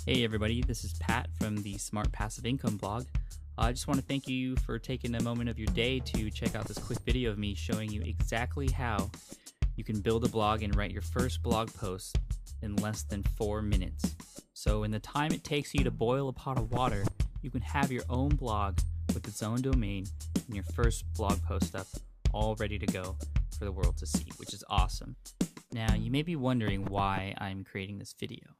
Hey everybody, this is Pat from the Smart Passive Income blog. I just want to thank you for taking a moment of your day to check out this quick video of me showing you exactly how you can build a blog and write your first blog post in less than 4 minutes. So in the time it takes you to boil a pot of water, you can have your own blog with its own domain and your first blog post up all ready to go for the world to see, which is awesome. Now you may be wondering why I'm creating this video.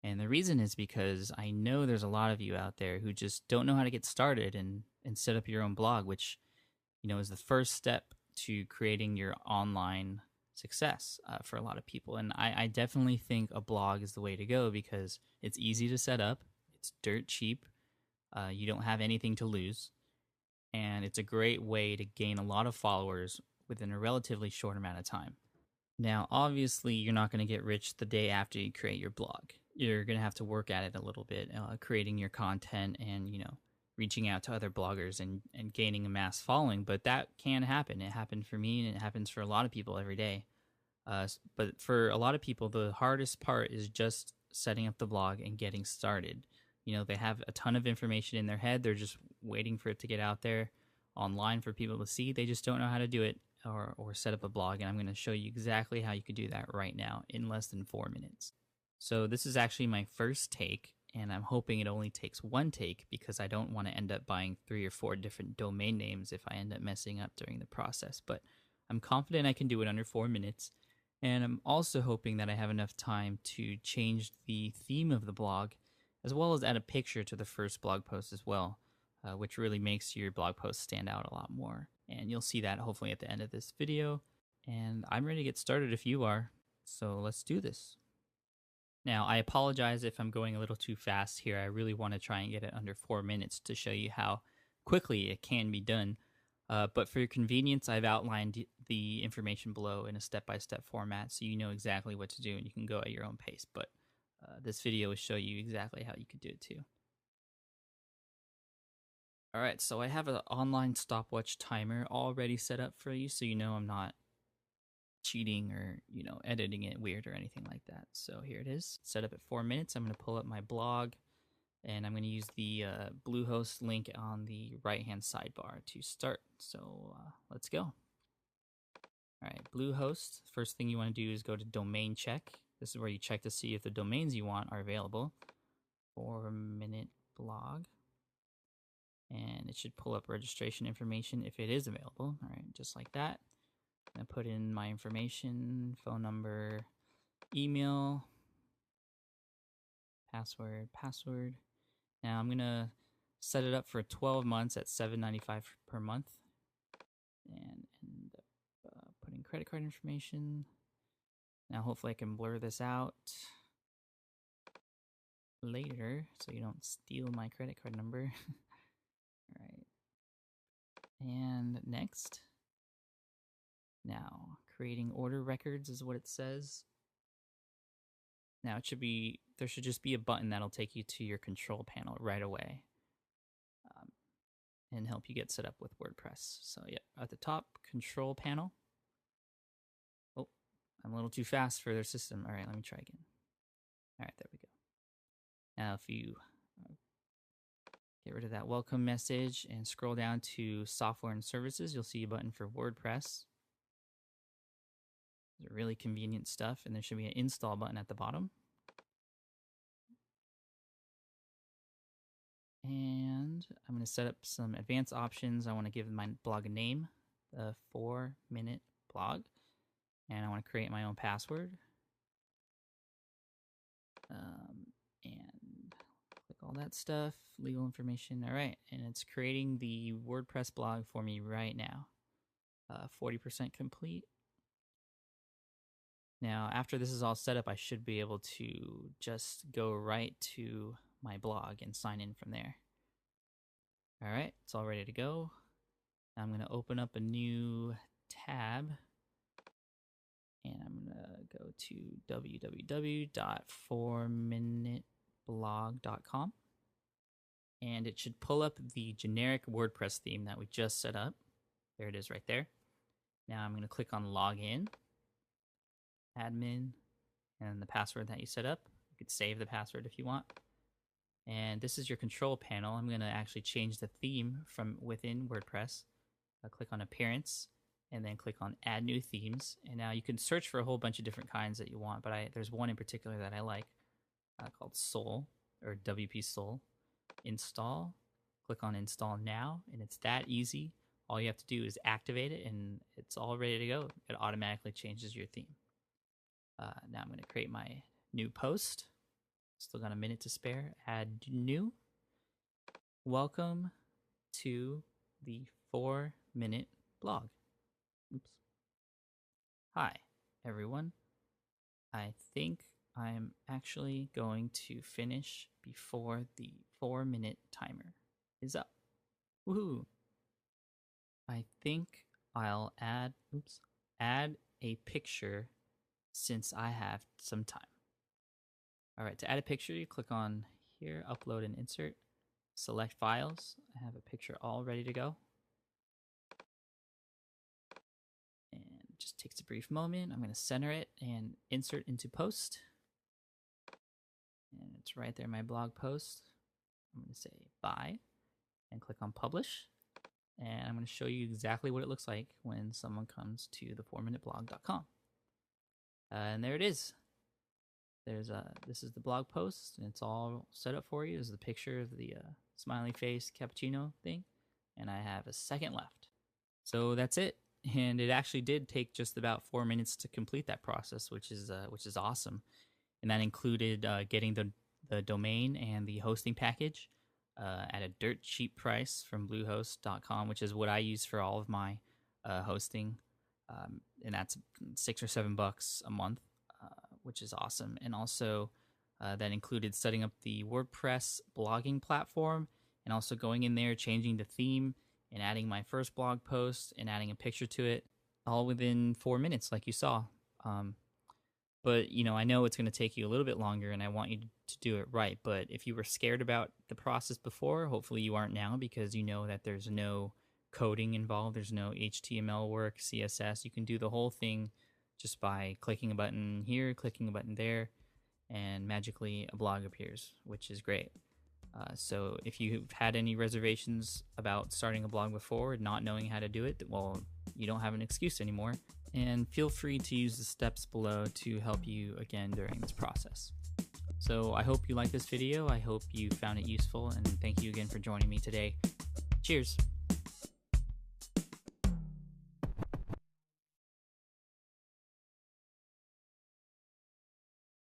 And the reason is because I know there's a lot of you out there who just don't know how to get started and set up your own blog, which, is the first step to creating your online success for a lot of people. And I definitely think a blog is the way to go because it's easy to set up, it's dirt cheap, you don't have anything to lose, and it's a great way to gain a lot of followers within a relatively short amount of time. Now, obviously, you're not going to get rich the day after you create your blog. You're going to have to work at it a little bit, creating your content and, reaching out to other bloggers and gaining a mass following. But that can happen. It happened for me, and it happens for a lot of people every day. But for a lot of people, the hardest part is just setting up the blog and getting started. They have a ton of information in their head. They're just waiting for it to get out there online for people to see. They just don't know how to do it or set up a blog. And I'm going to show you exactly how you could do that right now in less than 4 minutes. So this is actually my first take, and I'm hoping it only takes one take because I don't want to end up buying 3 or 4 different domain names if I end up messing up during the process. But I'm confident I can do it under 4 minutes, and I'm also hoping that I have enough time to change the theme of the blog as well as add a picture to the first blog post as well, which really makes your blog post stand out a lot more. And you'll see that hopefully at the end of this video. And I'm ready to get started if you are, so let's do this. Now, I apologize if I'm going a little too fast here. I really want to try and get it under 4 minutes to show you how quickly it can be done. But for your convenience, I've outlined the information below in a step-by-step format so you know exactly what to do and you can go at your own pace. But this video will show you exactly how you could do it too. All right, so I have an online stopwatch timer already set up for you so you know I'm not cheating or editing it weird or anything like that. So here it is, set up at 4 minutes. I'm going to pull up my blog and I'm going to use the bluehost link on the right hand sidebar to start. So let's go. All right, bluehost, first thing you want to do is go to domain check. This is where you check to see if the domains you want are available. 4-minute blog, and it should pull up registration information if it is available. All right, just like that. I put in my information, phone number, email, password. Now I'm going to set it up for 12 months at $7.95 per month. And end up putting credit card information. Now hopefully I can blur this out later so you don't steal my credit card number. All right. And next. Now, creating order records is what it says. Now there should just be a button that'll take you to your control panel right away and help you get set up with WordPress. So yeah, at the top, control panel. Oh, I'm a little too fast for their system. All right, let me try again. All right, there we go. Now if you get rid of that welcome message and scroll down to software and services, you'll see a button for WordPress. These are really convenient stuff, and there should be an install button at the bottom. And I'm going to set up some advanced options. I want to give my blog a name, the 4-minute blog, and I want to create my own password. And click all that stuff, legal information. All right, and it's creating the WordPress blog for me right now. 40% complete. Now, after this is all set up, I should be able to just go right to my blog and sign in from there. All right, it's all ready to go. I'm going to open up a new tab, and I'm going to go to www.4minuteblog.com, and it should pull up the generic WordPress theme that we just set up. There it is right there. Now I'm going to click on Login, Admin, and the password that you set up. You could save the password if you want. And this is your control panel. I'm going to actually change the theme from within WordPress. I'll click on Appearance, and then click on Add New Themes. And now you can search for a whole bunch of different kinds that you want, but there's one in particular that I like called Soul, or WP Soul. Install. Click on Install Now, and it's that easy. All you have to do is activate it, and it's all ready to go. It automatically changes your theme. Now I'm going to create my new post. Still got a minute to spare. Add new. Welcome to the 4-minute blog. Oops. Hi, everyone. I think I'm actually going to finish before the 4-minute timer is up. Woohoo! I think I'll add a picture since I have some time. All right, to add a picture, you click on here, upload and insert, select files. I have a picture all ready to go. And it just takes a brief moment. I'm going to center it and insert into post. And it's right there in my blog post. I'm going to say bye and click on publish. And I'm going to show you exactly what it looks like when someone comes to the 4minuteblog.com. And there it is. This is the blog post, and it's all set up for you. This is the picture of the smiley face cappuccino thing, and I have a second left. So that's it. And it actually did take just about 4 minutes to complete that process, which is awesome. And that included getting the domain and the hosting package at a dirt cheap price from bluehost.com, which is what I use for all of my hosting, and that's $6 or $7 a month, which is awesome. And also that included setting up the WordPress blogging platform, and also going in there, changing the theme, and adding my first blog post and adding a picture to it, all within 4 minutes, like you saw. But, you know, I know it's going to take you a little bit longer, and I want you to do it right. But if you were scared about the process before, hopefully you aren't now, because you know that there's no coding involved. There's no HTML work, CSS. You can do the whole thing just by clicking a button here, clicking a button there, and magically a blog appears, which is great. So if you've had any reservations about starting a blog before and not knowing how to do it, well, you don't have an excuse anymore. And feel free to use the steps below to help you again during this process. So I hope you liked this video. I hope you found it useful, and thank you again for joining me today. Cheers.